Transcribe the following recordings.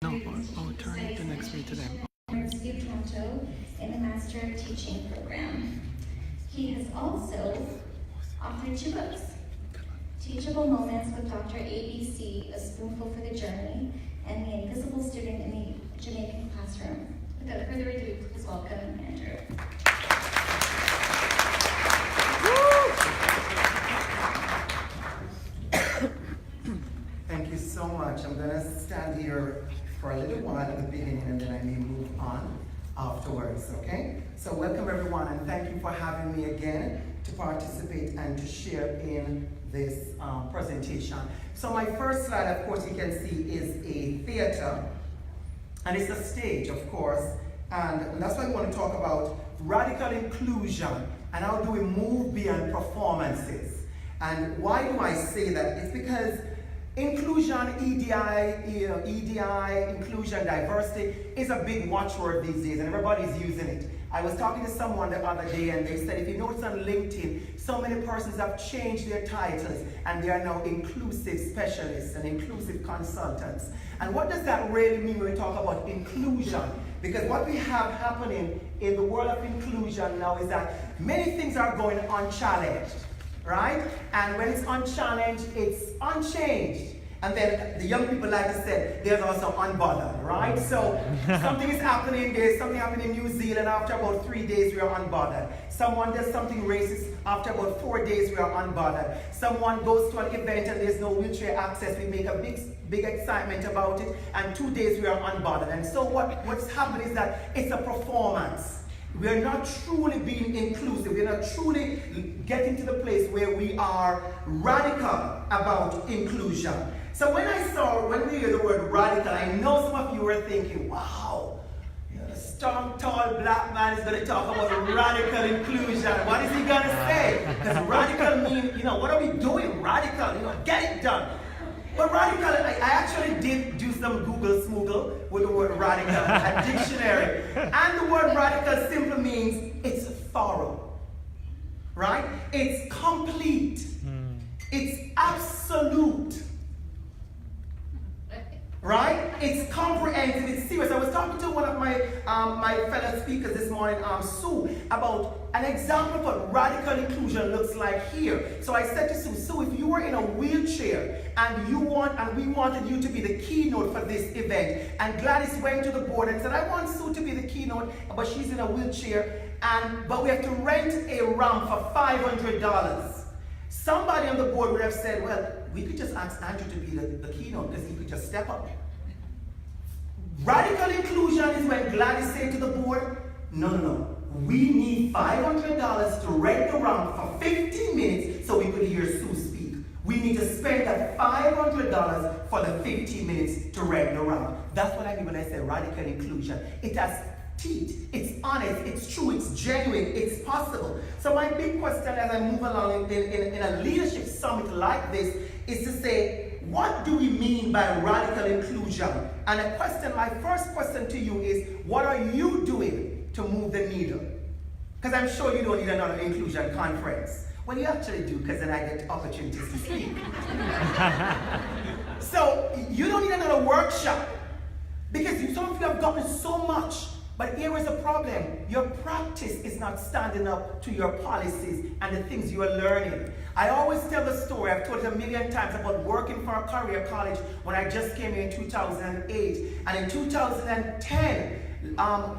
No, I'll turn the next way to them. University of Toronto in the Master of Teaching program. He has also authored 2 books, Teachable Moments with Dr. ABC, A Spoonful for the Journey, and The Invisible Student in the Jamaican Classroom. Without further ado, please welcome Andrew. Thank you so much. I'm going to stand here for a little while at the beginning and then I may move on afterwards, okay? So welcome everyone and thank you for having me again to participate and to share in this presentation. So my first slide, of course, you can see is a theater and it's a stage, of course, and that's why I want to talk about radical inclusion and how do we move beyond performances. And why do I say that? It's because inclusion, EDI, inclusion, diversity is a big watchword these days and everybody's using it. I was talking to someone the other day and they said if you notice on LinkedIn, so many persons have changed their titles and they are now inclusive specialists and inclusive consultants. And what does that really mean when we talk about inclusion? Because what we have happening in the world of inclusion now is that many things are going unchallenged. Right? And when it's unchallenged, it's unchanged. And then the young people like to say, there's also unbothered, right? So something is happening, there's something happening in New Zealand, after about 3 days we are unbothered. Someone does something racist, after about 4 days we are unbothered. Someone goes to an event and there's no wheelchair access, we make a big excitement about it, and 2 days we are unbothered. And so what's happening is that it's a performance. We are not truly being inclusive. We are not truly getting to the place where we are radical about inclusion. So when we hear the word radical, I know some of you are thinking, wow, the strong, tall black man is going to talk about radical inclusion. What is he going to say? Because radical means, what are we doing? Radical, get it done. But radical, I actually did do some Google smoogle with the word radical, a dictionary. And the word radical simply means it's thorough, right? It's complete. It's absolute. Right? It's comprehensive, it's serious. I was talking to one of my fellow speakers this morning, Sue, about an example of what radical inclusion looks like here. So I said to Sue, if you were in a wheelchair and we wanted you to be the keynote for this event, and Gladys went to the board and said, I want Sue to be the keynote, but she's in a wheelchair, but we have to rent a ramp for $500. Somebody on the board would have said, well, we could just ask Andrew to be the keynote because he could just step up. Radical inclusion is when Gladys said to the board, no. We need $500 to rent the ramp for 15 minutes so we could hear Sue speak. We need to spend that $500 for the 15 minutes to rent the ramp. That's what I mean when I say radical inclusion. It has teeth, it's honest, it's true, it's genuine, it's possible. So my big question as I move along in a leadership summit like this is to say, what do we mean by radical inclusion? And my first question to you is, what are you doing to move the needle? Because I'm sure you don't need another inclusion conference. Well, you actually do, because then I get opportunities to speak. So you don't need another workshop, because some of you have gotten so much. But here is the problem. Your practice is not standing up to your policies and the things you are learning. I always tell the story, I've told it a million times, about working for a career college when I just came here in 2008. And in 2010,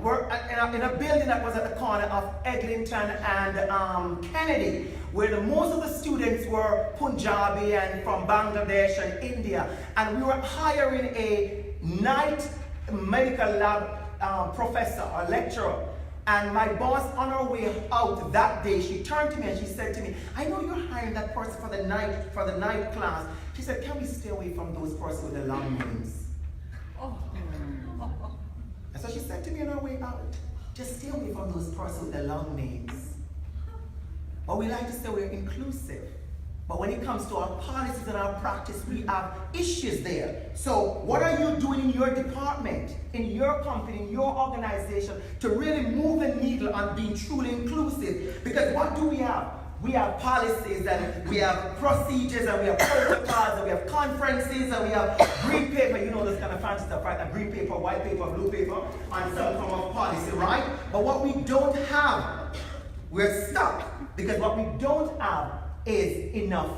worked in a building that was at the corner of Eglinton and Kennedy, where most of the students were Punjabi and from Bangladesh and India. And we were hiring a night medical lab professor or lecturer, and my boss on her way out that day, she turned to me and she said to me, I know you're hiring that person for the night class. She said, can we stay away from those persons with the long names? And so she said to me on her way out, just stay away from those persons with the long names. But we like to say we're inclusive. But when it comes to our policies and our practice, we have issues there. So what are you doing in your department, in your company, in your organization to really move the needle on being truly inclusive? Because what do we have? we have policies and we have procedures and we have protocols and we have conferences and we have green paper, you know this kind of fancy stuff, right? A green paper, white paper, blue paper, and some form of policy, right? But what we don't have, we're stuck because what we don't have is enough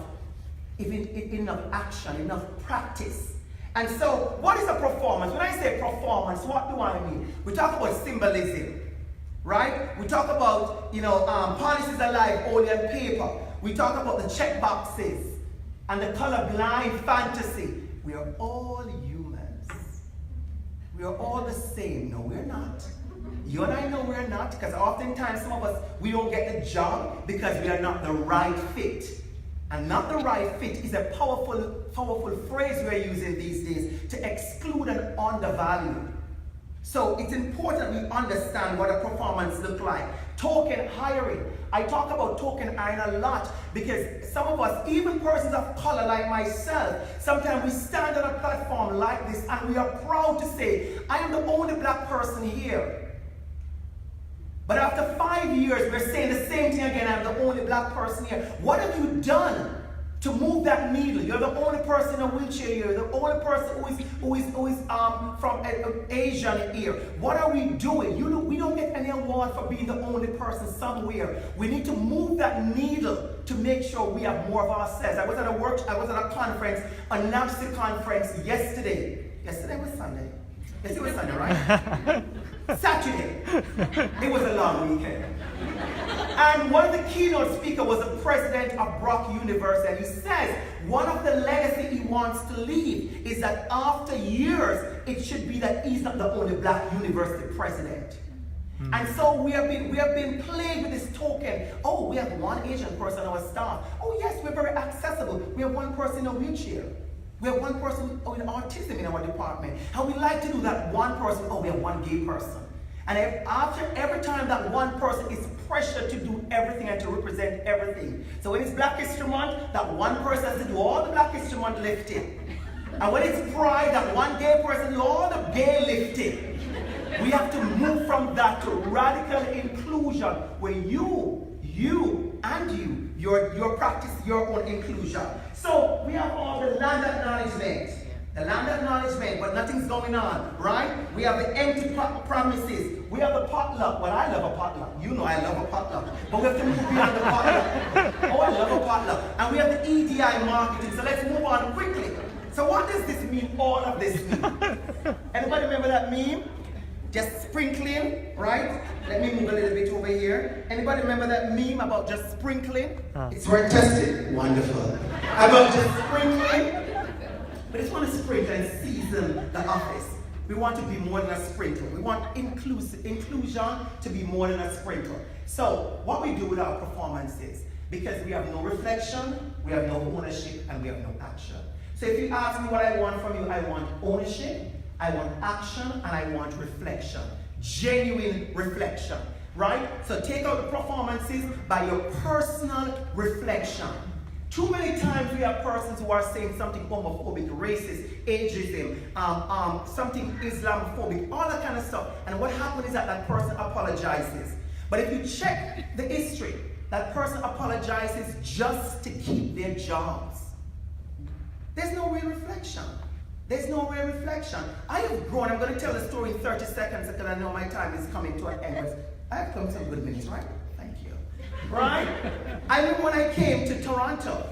action, enough practice. And so, what is a performance? When I say performance, what do I mean? We talk about symbolism, right? We talk about, policies are life only on paper. We talk about the check boxes and the colorblind fantasy. We are all humans. We are all the same. No, we're not. You and I know we're not, because oftentimes some of us, we don't get the job because we are not the right fit. And not the right fit is a powerful phrase we're using these days to exclude and undervalue. So it's important we understand what a performance looks like. Token hiring. I talk about token hiring a lot because some of us, even persons of color like myself, sometimes we stand on a platform like this and we are proud to say, I am the only black person here. But after 5 years, we're saying the same thing again, I'm the only black person here. What have you done to move that needle? You're the only person in a wheelchair here. You're the only person who is from Asian here. What are we doing? We don't get any award for being the only person somewhere. We need to move that needle to make sure we have more of ourselves. I was at a conference, a NAPSI conference yesterday. Yesterday was Sunday. Yesterday was Sunday, right? Saturday. It was a long weekend. And one of the keynote speakers was the president of Brock University. And he says one of the legacy he wants to leave is that after years, it should be that he's not the only black university president. And so we have been played with this token. Oh, we have one Asian person on our staff. Oh yes, we're very accessible. We have one person in a wheelchair. We have one person with autism in our department. And we like to do that one person, we have one gay person. And after every time that one person is pressured to do everything and to represent everything. So when it's Black History Month, that one person has to do all the Black History Month lifting. And when it's Pride, that one gay person do all the gay lifting. We have to move from that to radical inclusion where you practice your own inclusion. So we have all the land acknowledgement. But nothing's going on, right? We have the empty promises. We have the potluck. Well, I love a potluck. You know I love a potluck. But we have to move beyond the potluck. Oh, I love a potluck. And we have the EDI marketing. So let's move on quickly. So what does this mean? All of this mean? Anybody remember that meme? Just sprinkling, right? Let me move a little bit over here. Anybody remember that meme about just sprinkling? It's word tested. Wonderful. About just sprinkling. We just want to sprinkle and season the office. We want to be more than a sprinkle. We want inclusion to be more than a sprinkle. So what we do with our performances, because we have no reflection, we have no ownership, and we have no action. So if you ask me what I want from you, I want ownership, I want action, and I want reflection. Genuine reflection, right? So take out the performances by your personal reflection. Too many times we have persons who are saying something homophobic, racist, ageism, something Islamophobic, all that kind of stuff. And what happens is that that person apologizes. But if you check the history, that person apologizes just to keep their jobs. There's no real reflection. There's no real reflection. I have grown. I'm going to tell the story in 30 seconds because I know my time is coming to an end. I have come some good minutes, right? Thank you. Right? I remember when I came to Toronto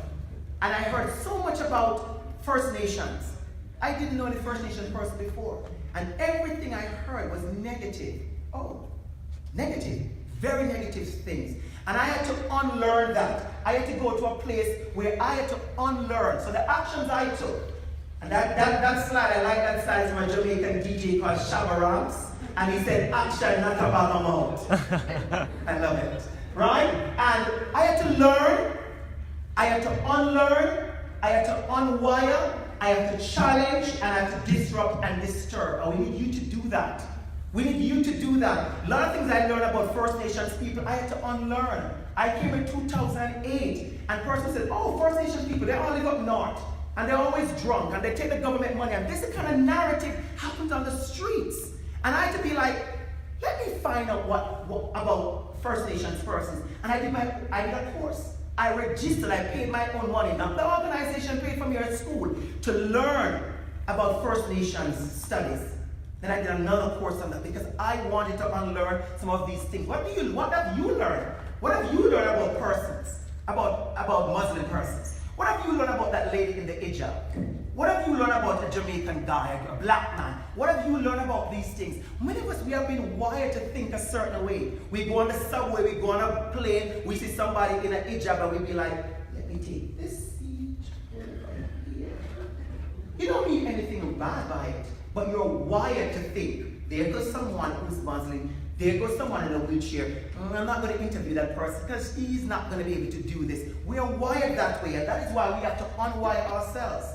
and I heard so much about First Nations. I didn't know any First Nation person before. And everything I heard was negative. Oh, negative. Very negative things. And I had to unlearn that. I had to go to a place where I had to unlearn. So the actions I took, and that slide, I like that slide, it's my Jamaican DJ called Shabba Rams. And he said, action, not about amount. I love it. Right? And I had to learn, I had to unlearn, I had to unwire, I had to challenge, and I had to disrupt and disturb. And we need you to do that. We need you to do that. A lot of things I learned about First Nations people, I had to unlearn. I came in 2008, and person said, oh, First Nations people, they all live up north. And they're always drunk, and they take the government money. And this kind of narrative happens on the streets. And I had to be like, let me find out what about First Nations persons. And I did a course. I registered, I paid my own money. Now the organization paid for me at school to learn about First Nations studies. Then I did another course on that because I wanted to unlearn some of these things. What have you learned? What have you learned about persons? About Muslim persons? What have you learned about that lady in the hijab? What have you learned about a Jamaican guy, a black man? What have you learned about these things? Many of us, we have been wired to think a certain way. We go on the subway, we go on a plane, we see somebody in a hijab and we be like, let me take this seat over here. You don't mean anything bad by it, but you're wired to think, there goes someone who's Muslim, there goes someone in a wheelchair. I'm not going to interview that person because he's not going to be able to do this. We are wired that way, and that is why we have to unwire ourselves.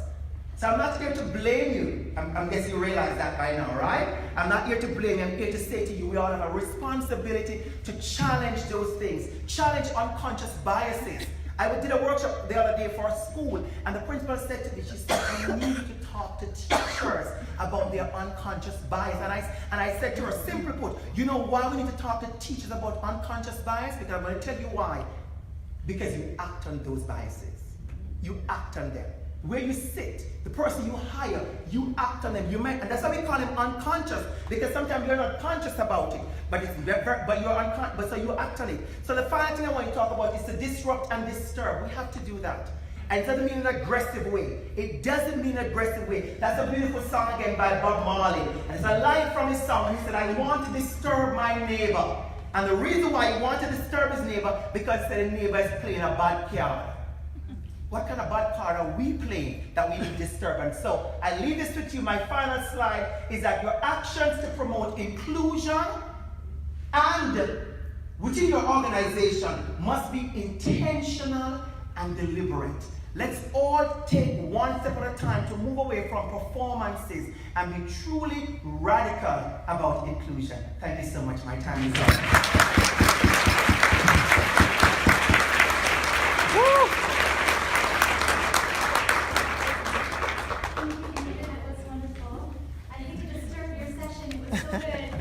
So I'm not here to blame you. I'm guessing you realize that by now, right? I'm not here to blame you. I'm here to say to you, we all have a responsibility to challenge those things. Challenge unconscious biases. I did a workshop the other day for a school, and the principal said to me, she said, we need to talk to teachers about their unconscious bias. And I said to her, simply put, you know why we need to talk to teachers about unconscious bias? Because I'm going to tell you why. Because you act on those biases. You act on them. Where you sit, the person you hire, you act on them. And that's why we call them unconscious, because sometimes you're not conscious about it, but you're unconscious, but so you act on it. So the final thing I want to talk about is to disrupt and disturb. We have to do that. And it doesn't mean an aggressive way. It doesn't mean an aggressive way. That's a beautiful song again by Bob Marley. And it's a line from his song. He said, I want to disturb my neighbor. And the reason why he wanted to disturb his neighbor, because he said the neighbor is playing a bad card. What kind of bad card are we playing that we need disturbance? So I leave this with you. My final slide is that your actions to promote inclusion and within your organization must be intentional and deliberate. Let's all take one step at a time to move away from performances and be truly radical about inclusion. Thank you so much. My time is up. That was wonderful. I didn't get to disturb your session. It was so good.